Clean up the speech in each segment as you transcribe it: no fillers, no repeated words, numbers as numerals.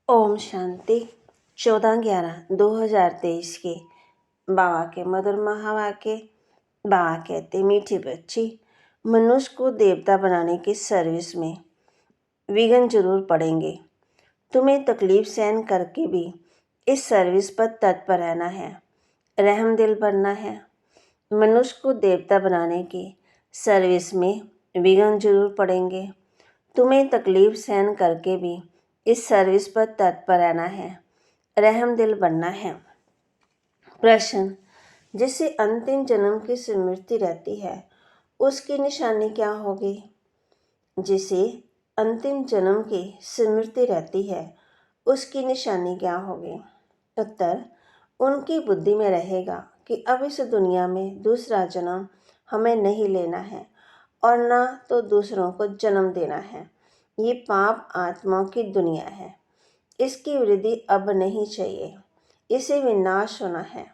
ओम शांति। 14/11/2023 के बाबा के मधुर महावाक्य। बाबा कहते, मीठी बच्ची, मनुष्य को देवता बनाने की सर्विस में विघ्न जरूर पड़ेंगे। तुम्हें तकलीफ सहन करके भी इस सर्विस पर तत्पर रहना है, रहमदिल बनना है। मनुष्य को देवता बनाने की सर्विस में विघ्न जरूर पड़ेंगे। तुम्हें तकलीफ सहन करके भी इस सर्विस पर तत्पर रहना है, रहमदिल बनना है। प्रश्न, जिसे अंतिम जन्म की स्मृति रहती है उसकी निशानी क्या होगी? जिसे अंतिम जन्म की स्मृति रहती है उसकी निशानी क्या होगी? उत्तर, उनकी बुद्धि में रहेगा कि अब इस दुनिया में दूसरा जन्म हमें नहीं लेना है और ना तो दूसरों को जन्म देना है। ये पाप आत्माओं की दुनिया है, इसकी वृद्धि अब नहीं चाहिए, इसे विनाश होना है।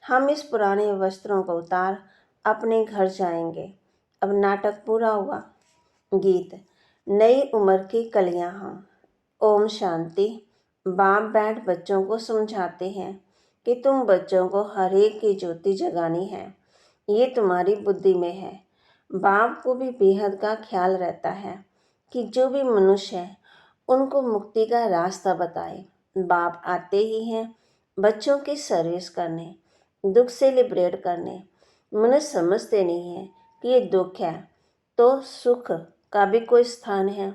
हम इस पुराने वस्त्रों को उतार अपने घर जाएंगे। अब नाटक पूरा हुआ। गीत, नई उम्र की कलियां हम। ओम शांति। बाप बैठ बच्चों को समझाते हैं कि तुम बच्चों को हर एक की ज्योति जगानी है, ये तुम्हारी बुद्धि में है। बाप को भी बेहद का ख्याल रहता है कि जो भी मनुष्य है उनको मुक्ति का रास्ता बताए। बाप आते ही हैं बच्चों की सर्विस करने, दुख से लिबरेट करने। मनुष्य समझते नहीं है कि ये दुख है तो सुख का भी कोई स्थान है,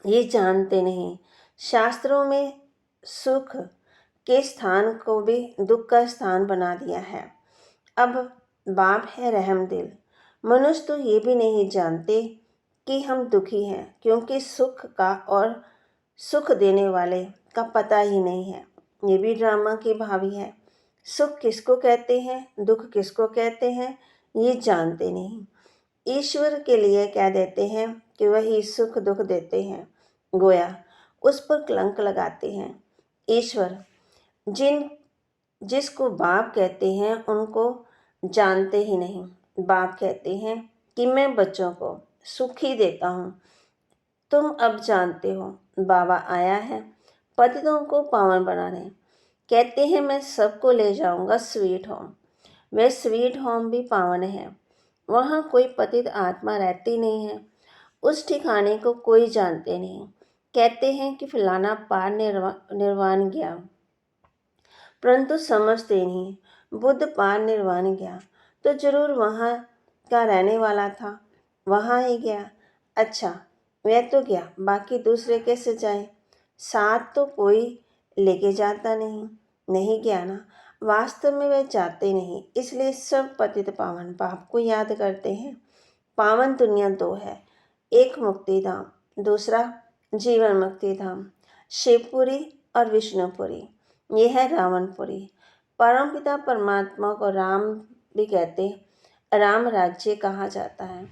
ये जानते नहीं। शास्त्रों में सुख के स्थान को भी दुख का स्थान बना दिया है। अब बाप है रहमदिल। मनुष्य तो ये भी नहीं जानते कि हम दुखी हैं, क्योंकि सुख का और सुख देने वाले का पता ही नहीं है। ये भी ड्रामा की भावी है। सुख किसको कहते हैं, दुख किसको कहते हैं, ये जानते नहीं। ईश्वर के लिए कह देते हैं कि वही सुख दुख देते हैं, गोया उस पर कलंक लगाते हैं। ईश्वर जिसको बाप कहते हैं उनको जानते ही नहीं। बाप कहते हैं कि मैं बच्चों को सुख ही देता हूँ, तुम अब जानते हो। बाबा आया है पतितों को पावन बनाने। कहते हैं मैं सबको ले जाऊंगा स्वीट होम। वह स्वीट होम भी पावन है, वहाँ कोई पतित आत्मा रहती नहीं है। उस ठिकाने को कोई जानते नहीं। कहते हैं कि फलाना पार निर्वाण गया, परंतु समझते नहीं। बुद्ध पार निर्वाण गया तो जरूर वहाँ का रहने वाला था, वहाँ ही गया। अच्छा, वह तो गया, बाकी दूसरे कैसे जाए? साथ तो कोई लेके जाता नहीं गया ना। वास्तव में वे जाते नहीं, इसलिए सब पतित पावन बाप को याद करते हैं। पावन दुनिया दो है, एक मुक्ति धाम, दूसरा जीवन मुक्ति धाम। शिवपुरी और विष्णुपुरी, यह है रावणपुरी। परमपिता परमात्मा को राम भी कहते, राम राज्य कहा जाता है,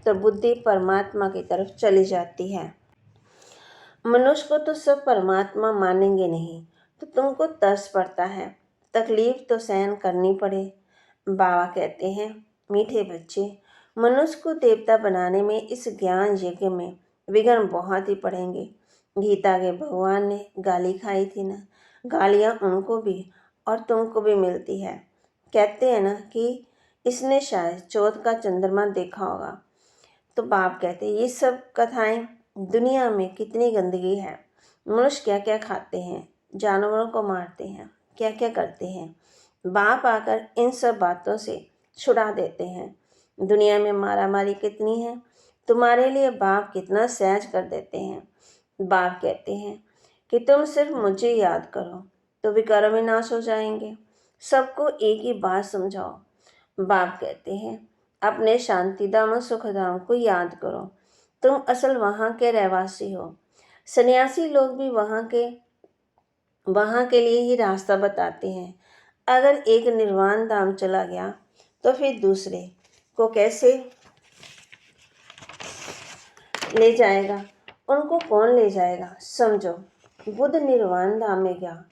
तो बुद्धि परमात्मा की तरफ चली जाती है। मनुष्य को तो सब परमात्मा मानेंगे नहीं, तो तुमको तरस पड़ता है, तकलीफ तो सहन करनी पड़े। बाबा कहते हैं, मीठे बच्चे, मनुष्य को देवता बनाने में इस ज्ञान यज्ञ में विघ्न बहुत ही पड़ेंगे। गीता के भगवान ने गाली खाई थी ना, गालियाँ उनको भी और तुमको भी मिलती है। कहते हैं ना कि इसने शायद चौथ का चंद्रमा देखा होगा। तो बाप कहते ये सब कथाएं, दुनिया में कितनी गंदगी है। मनुष्य क्या क्या खाते हैं, जानवरों को मारते हैं, क्या क्या करते हैं। बाप आकर इन सब बातों से छुड़ा देते हैं। दुनिया में मारामारी कितनी है, तुम्हारे लिए बाप कितना सहज कर देते हैं। बाप कहते हैं कि तुम सिर्फ मुझे याद करो तो विकार विनाश हो जाएंगे। सबको एक ही बात समझाओ। बाप कहते हैं अपने शांतिधाम और सुखधाम को याद करो, तुम असल वहाँ के रहवासी हो। सन्यासी लोग भी वहाँ के लिए ही रास्ता बताते हैं। अगर एक निर्वाण धाम चला गया तो फिर दूसरे को कैसे ले जाएगा? उनको कौन ले जाएगा? समझो, बुद्ध निर्वाण धाम में गया,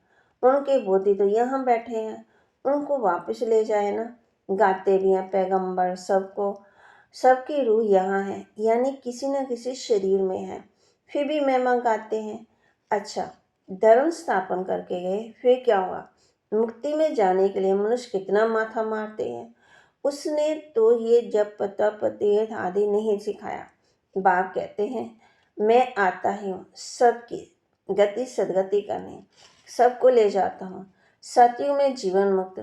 उनके बोधि तो यहाँ बैठे हैं, उनको वापस ले जाए ना। गाते भी हैं पैगंबर, सबकी रूह यहाँ है, यानी किसी न किसी शरीर में है, फिर भी महिमा गाते हैं। अच्छा, धर्म स्थापन करके गए, फिर क्या हुआ? मुक्ति में जाने के लिए मनुष्य कितना माथा मारते हैं। उसने तो ये जप तप तीर्थ आदि नहीं सिखाया। बाप कहते हैं मैं आता ही हूँ सबकी गति सदगति करने, सबको ले जाता हूँ। सतयुग में जीवन मुक्त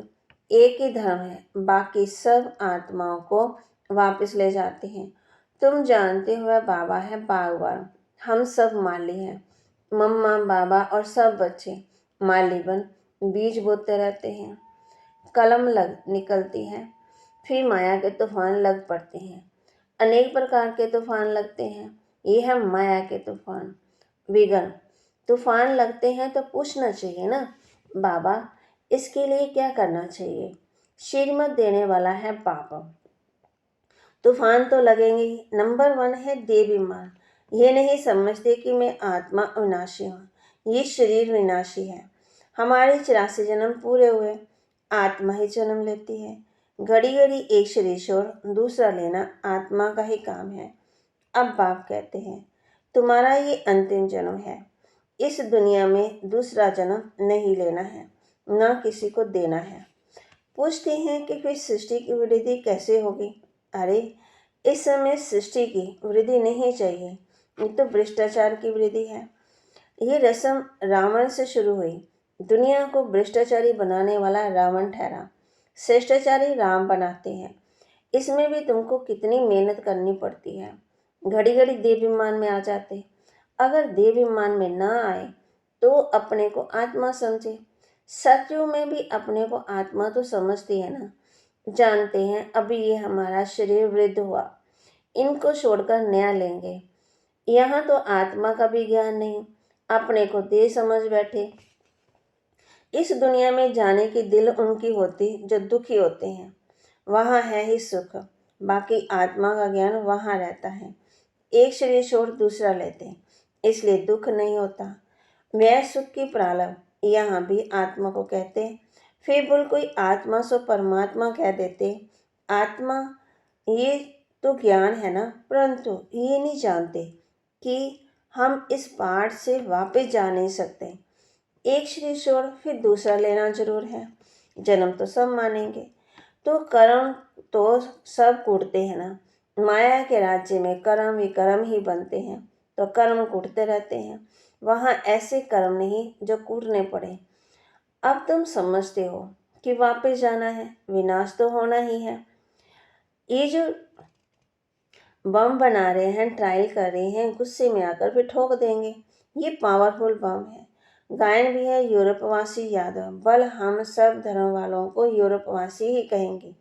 एक ही धर्म है, बाकी सब आत्माओं को वापस ले जाते हैं। तुम जानते हो बाबा है बागवान, हम सब माली हैं। मम्मा बाबा और सब बच्चे माली बन बीज बोते रहते हैं। कलम लग निकलती है, फिर माया के तूफान लग पड़ते हैं। अनेक प्रकार के तूफान लगते हैं, ये है माया के तूफान। विघ्न तूफान लगते हैं तो पूछना चाहिए ना, बाबा इसके लिए क्या करना चाहिए? श्रीमत देने वाला है बाप। तूफान तो लगेंगे ही। नंबर 1 है देवीमान। ये नहीं समझते कि मैं आत्मा अविनाशी हूँ, ये शरीर विनाशी है। हमारे 84 जन्म पूरे हुए, आत्मा ही जन्म लेती है। घड़ी घड़ी एक शरीर छोड़ दूसरा लेना आत्मा का ही काम है। अब बाप कहते हैं तुम्हारा ये अंतिम जन्म है, इस दुनिया में दूसरा जन्म नहीं लेना है, ना किसी को देना है। पूछते हैं कि फिर सृष्टि की वृद्धि कैसे होगी? अरे इस समय सृष्टि की वृद्धि नहीं चाहिए, ये तो भ्रष्टाचार की वृद्धि है। ये रस्म रावण से शुरू हुई। दुनिया को भ्रष्टाचारी बनाने वाला रावण ठहरा, श्रेष्ठाचारी राम बनाते हैं। इसमें भी तुमको कितनी मेहनत करनी पड़ती है। घड़ी घड़ी देव विमान में आ जाते, अगर देव विमान में ना आए तो अपने को आत्मा समझे। सतयुग में भी अपने को आत्मा तो समझती है ना। जानते हैं अभी ये हमारा शरीर वृद्ध हुआ, इनको छोड़कर नया लेंगे। यहाँ तो आत्मा का भी ज्ञान नहीं, अपने को देह समझ बैठे। इस दुनिया में जाने की दिल उनकी होती जो दुखी होते हैं, वहाँ है ही सुख। बाकी आत्मा का ज्ञान वहाँ रहता है। एक शरीर छोड़ दूसरा लेते हैं, इसलिए दुख नहीं होता। वह सुख की प्रारंभ यहाँ भी आत्मा को कहते हैं। फिर बोल कोई आत्मा सो परमात्मा कह देते। आत्मा ये तो ज्ञान है ना, परंतु ये नहीं जानते कि हम इस पाठ से वापस जा नहीं सकते। एक शरीर छोड़ फिर दूसरा लेना जरूर है। जन्म तो सब मानेंगे, तो कर्म तो सब कूटते हैं ना। माया के राज्य में कर्म विकर्म ही बनते हैं, तो कर्म कूटते रहते हैं। वहाँ ऐसे कर्म नहीं जो कूटने पड़े। अब तुम समझते हो कि वापस जाना है, विनाश तो होना ही है। ये जो बम बना रहे हैं, ट्रायल कर रहे हैं, गुस्से में आकर फिर ठोक देंगे। ये पावरफुल बम है। गायन भी है यूरोपवासी यादव, बल हम सब धर्म वालों को यूरोपवासी ही कहेंगे।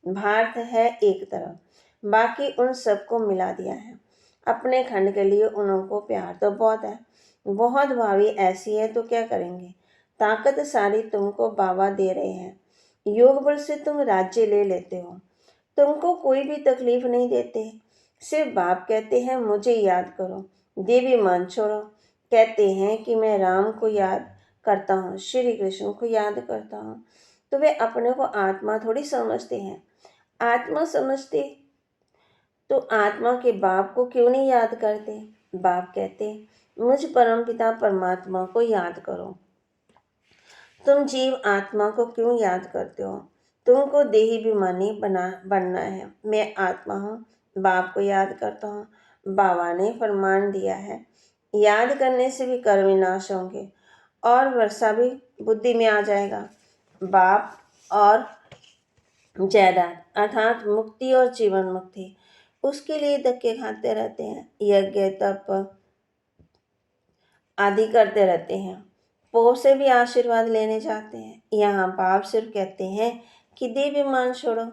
भारत है एक तरफ, बाकी उन सबको मिला दिया है। अपने खंड के लिए उनको प्यार तो बहुत है, बहुत भावी ऐसी है तो क्या करेंगे। ताकत सारी तुमको बाबा दे रहे हैं, योग बल से तुम राज्य ले लेते हो। तुमको कोई भी तकलीफ नहीं देते। सिर्फ बाप कहते हैं मुझे याद करो, देवी मान छोड़ो। कहते हैं कि मैं राम को याद करता हूँ, श्री कृष्ण को याद करता हूँ, तो वे अपने को आत्मा थोड़ी समझते हैं। आत्मा समझते तो आत्मा के बाप को क्यों नहीं याद करते? बाप कहते मुझ परमपिता परमात्मा को याद करो। तुम जीव आत्मा को क्यों याद करते हो? तुमको देही अभिमानी बनना है। मैं आत्मा हूँ, बाप को याद करता हूँ। बाबा ने फरमान दिया है, याद करने से भी कर्म विनाश होंगे और वर्षा भी बुद्धि में आ जाएगा। बाप और जायदाद अर्थात मुक्ति और जीवन मुक्ति, उसके लिए धक्के खाते रहते हैं, यज्ञ तप आदि करते रहते हैं। पो से भी आशीर्वाद लेने जाते हैं। यहाँ बाप सिर्फ कहते हैं कि देव मान छोड़ो,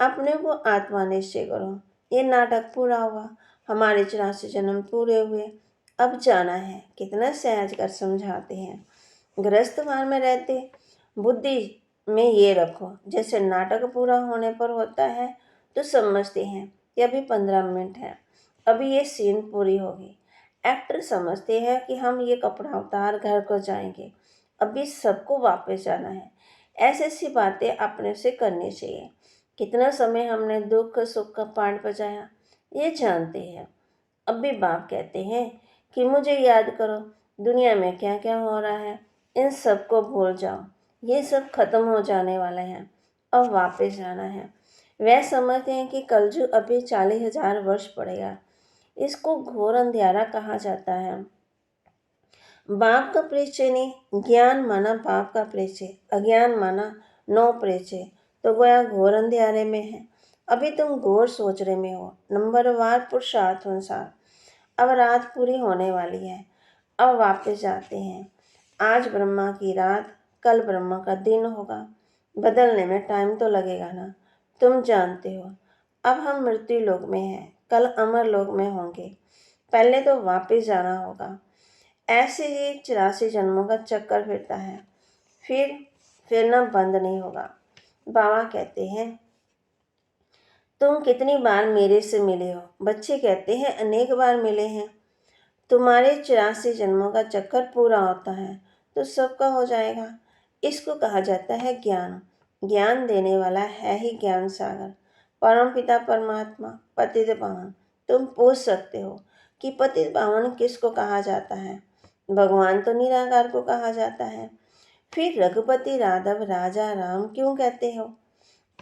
अपने को आत्मा निश्चय करो। ये नाटक पूरा हुआ, हमारे 84 जन्म पूरे हुए, अब जाना है। कितना सहज कर समझाते हैं। गृहस्थवार में रहते बुद्धि में ये रखो, जैसे नाटक पूरा होने पर होता है तो समझते हैं कि अभी 15 मिनट है, अभी ये सीन पूरी होगी। एक्टर समझते हैं कि हम ये कपड़ा उतार घर को जाएंगे, अभी सबको वापस जाना है। ऐसी ऐसी बातें अपने से करनी चाहिए। कितना समय हमने दुख सुख का पाठ बजाया, ये जानते हैं। अब भी बाप कहते हैं कि मुझे याद करो, दुनिया में क्या क्या हो रहा है, इन सब को भूल जाओ। ये सब खत्म हो जाने वाले हैं और वापस जाना है। वह समझते हैं कि कलयुग अभी 40,000 वर्ष पड़ेगा। इसको घोर अंधियारा कहा जाता है। बाप का परिचय नहीं, ज्ञान माना बाप का परिचय, अज्ञान माना नो परिचय, तो गोया घोर अंधियारे में है। अभी तुम घोर सोच रहे में हो, नंबरवार पुरुषार्थ अनुसार। अब रात पूरी होने वाली है, अब वापस जाते हैं। आज ब्रह्मा की रात, कल ब्रह्मा का दिन होगा। बदलने में टाइम तो लगेगा ना, तुम जानते हो। अब हम मृत्यु लोक में हैं, कल अमर लोक में होंगे। पहले तो वापस जाना होगा। ऐसे ही 84 जन्मों का चक्कर फिरता है, फिर फिरना बंद नहीं होगा। बाबा कहते हैं, तुम कितनी बार मेरे से मिले हो? बच्चे कहते हैं, अनेक बार मिले हैं। तुम्हारे 84 जन्मों का चक्कर पूरा होता है तो सबका हो जाएगा। इसको कहा जाता है ज्ञान। ज्ञान देने वाला है ही ज्ञान सागर, परम पिता परमात्मा, पतित पावन। तुम पूछ सकते हो कि पतित पावन किसको कहा जाता है? भगवान तो निराकार को कहा जाता है। फिर रघुपति राघव राजा राम क्यों कहते हो?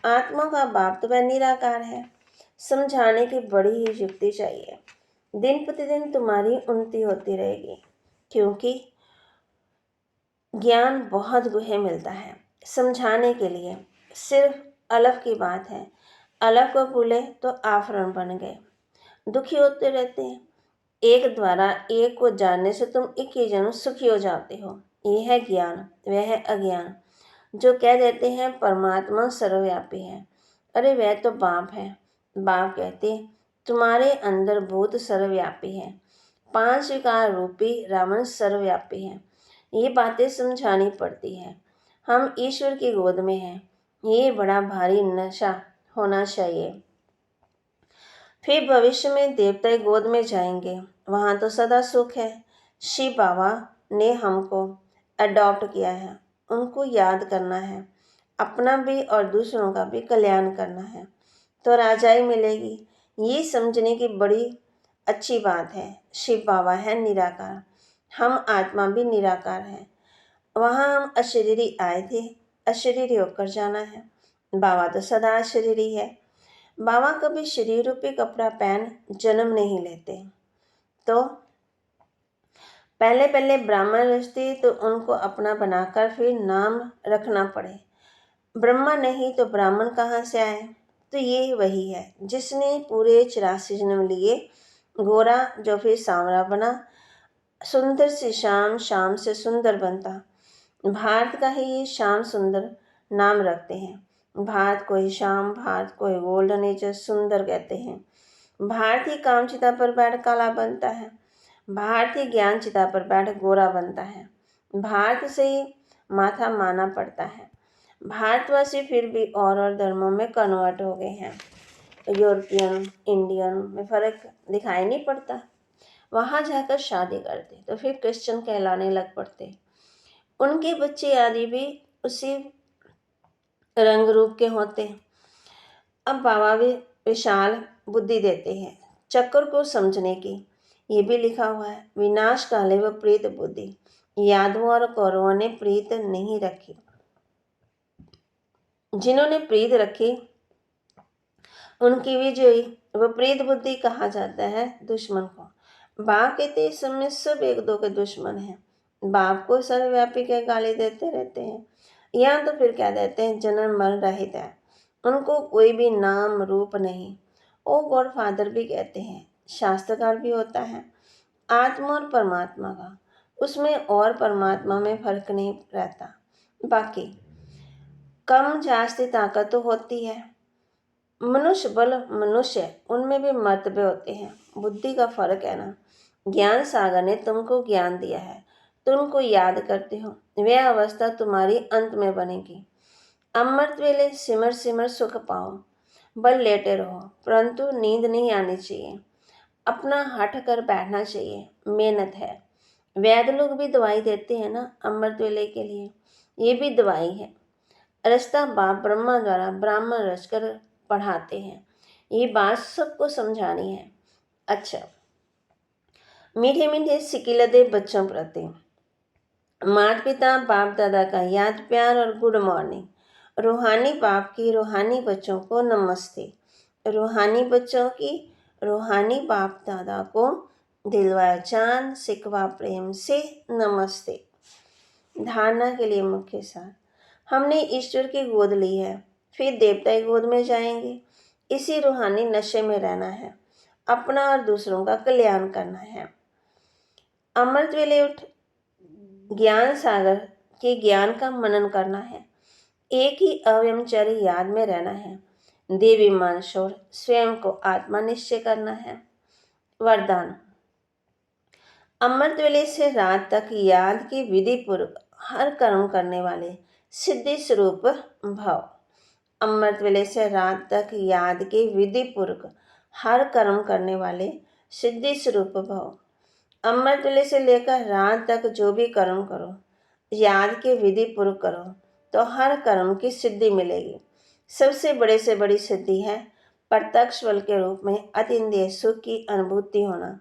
आत्मा का बाप तो वह निराकार है। समझाने की बड़ी ही युक्ति चाहिए। दिन प्रतिदिन तुम्हारी उन्नति होती रहेगी, क्योंकि ज्ञान बहुत गुहे मिलता है। समझाने के लिए सिर्फ अलग की बात है। अलग को भूले तो आफरण बन गए, दुखी होते रहते हैं। एक द्वारा एक को जानने से तुम 21 जन्म सुखी हो जाते हो। यह है ज्ञान, वह है अज्ञान। जो कह देते हैं परमात्मा सर्वव्यापी है, अरे वह तो बाप है। बाप कहते तुम्हारे अंदर भूत सर्वव्यापी है, 5 विकार रूपी रावण सर्वव्यापी है। ये बातें समझानी पड़ती है। हम ईश्वर की गोद में हैं, ये बड़ा भारी नशा होना चाहिए। फिर भविष्य में देवता गोद में जाएंगे, वहाँ तो सदा सुख है। शिव बाबा ने हमको अडॉप्ट किया है, उनको याद करना है, अपना भी और दूसरों का भी कल्याण करना है, तो राजाई मिलेगी। ये समझने की बड़ी अच्छी बात है। शिव बाबा है निराकार, हम आत्मा भी निराकार है। वहाँ हम अशरीरी आए थे, अशरीरी होकर जाना है। बाबा तो सदा अशरीरी है। बाबा कभी शरीर रूपी कपड़ा पहन जन्म नहीं लेते। तो पहले पहले ब्राह्मण रचते तो उनको अपना बनाकर फिर नाम रखना पड़े। ब्रह्मा नहीं तो ब्राह्मण कहाँ से आए? तो ये वही है जिसने पूरे 84 जन्म लिए। गोरा जो फिर सांवरा बना, सुंदर से श्याम, शाम से सुंदर बनता। भारत का ही ये श्याम सुंदर नाम रखते हैं। भारत को ही श्याम, भारत को ही गोल्डन एज सुंदर कहते हैं। भारतीय काम चिता पर बैठ काला बनता है, भारतीय ज्ञान चिता पर बैठ गोरा बनता है। भारत से ही माथा माना पड़ता है। भारतवासी फिर भी और धर्मों में कन्वर्ट हो गए हैं। यूरोपियन इंडियन में फ़र्क दिखाई नहीं पड़ता। वहाँ जाकर शादी करते तो फिर क्रिश्चियन कहलाने लग पड़ते। उनके बच्चे आदि भी उसी रंग रूप के होते। अब बाबा भी विशाल बुद्धि देते हैं चक्कर को समझने की। ये भी लिखा हुआ है, विनाश काले व प्रीत बुद्धि। यादवों और कौरवों ने प्रीत नहीं रखी, जिन्होंने प्रीत रखी उनकी विजयी विपरीत बुद्धि कहा जाता है दुश्मन को। बाप कहते इस समय सब एक दो के दुश्मन हैं। बाप को सर्वव्यापी के गाली देते रहते हैं, या तो फिर क्या देते हैं जन्म मरण रहित है, उनको कोई भी नाम रूप नहीं। ओ गॉड फादर भी कहते हैं, शास्त्रकार भी होता है। आत्मा और परमात्मा का, उसमें और परमात्मा में फर्क नहीं रहता। बाकी कम जास्ती ताकत तो होती है। मनुष्य बल मनुष्य, उनमें भी मर्तबे होते हैं। बुद्धि का फर्क है ना। ज्ञान सागर ने तुमको ज्ञान दिया है, तुमको याद करते हो, वह अवस्था तुम्हारी अंत में बनेगी। अमृत वेले सिमर सिमर सुख पाओ, बल लेटे रहो, परंतु नींद नहीं आनी चाहिए। अपना हट कर बैठना चाहिए, मेहनत है। वैद्य लोग भी दवाई देते हैं ना अमृत वेले के लिए, ये भी दवाई है। रास्ता बाप ब्रह्मा द्वारा ब्राह्मण रचकर पढ़ाते हैं। ये बात सबको समझानी है। अच्छा, मीठे मीठे सिकिलते बच्चों प्रति माता पिता बाप दादा का याद प्यार और गुड मॉर्निंग। रूहानी बाप की रूहानी बच्चों को नमस्ते। रूहानी बच्चों की रूहानी बाप दादा को दिलवा जान सिकवा प्रेम से नमस्ते। धारणा के लिए मुख्य सार। हमने ईश्वर की गोद ली है, फिर देवता की गोद में जाएंगे। इसी रूहानी नशे में रहना है, अपना और दूसरों का कल्याण करना है। अमृत वेले उठ ज्ञान सागर के ज्ञान का मनन करना है। एक ही अव्यमचारी याद में रहना है। देवी मानशोर स्वयं को आत्मा निश्चय करना है। वरदान। अमृत वेले से रात तक याद की विधि पूर्वक हर कर्म करने वाले सिद्धि स्वरूप भव। अमृत वेले से रात तक याद के विधि पूर्वक हर कर्म करने वाले सिद्धि स्वरूप भव। अमृत वेले से लेकर रात तक जो भी कर्म करो, याद के विधि पूर्वक करो तो हर कर्म की सिद्धि मिलेगी। सबसे बड़े से बड़ी सिद्धि है प्रत्यक्ष फल के रूप में अतीन्द्रिय सुख की अनुभूति होना।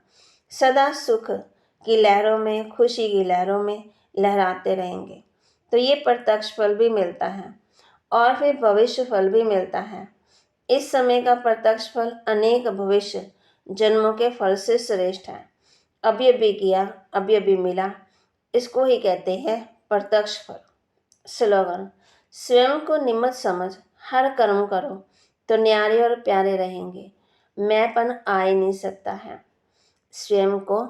सदा सुख की लहरों में, खुशी की लहरों में लहराते रहेंगे तो ये प्रत्यक्ष फल भी मिलता है और फिर भविष्य फल भी मिलता है। इस समय का प्रत्यक्ष फल अनेक भविष्य जन्मों के फल से श्रेष्ठ है। अभी अभी किया, अभी अभी मिला, इसको ही कहते हैं प्रत्यक्ष फल। स्लोगन। स्वयं को निमित्त समझ हर कर्म करो तो न्यारे और प्यारे रहेंगे। मैंपन आ ही नहीं सकता है। स्वयं को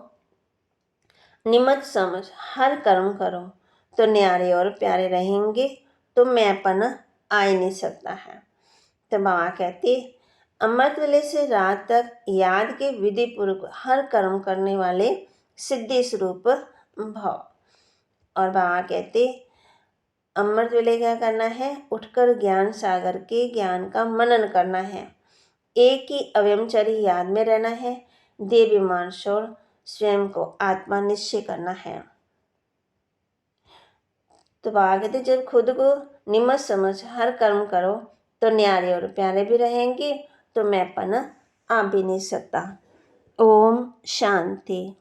निमित्त समझ हर कर्म करो तो न्यारे और प्यारे रहेंगे, तो मैंपन आ ही नहीं सकता है। तो बाबा कहते अमृत वेले से रात तक याद के विधि पूर्वक हर कर्म करने वाले सिद्धि स्वरूप भव। और बाबा कहते अमृत वेले क्या करना है? उठकर ज्ञान सागर के ज्ञान का मनन करना है। एक ही अव्यमचारी याद में रहना है। देवी मानशोर स्वयं को आत्मा निश्चय करना है। तो बाबा कहते जब खुद को निमित्त समझ हर कर्म करो तो न्यारे और प्यारे भी रहेंगे, तो मैंपन आ भी नहीं सकता। ओम शांति।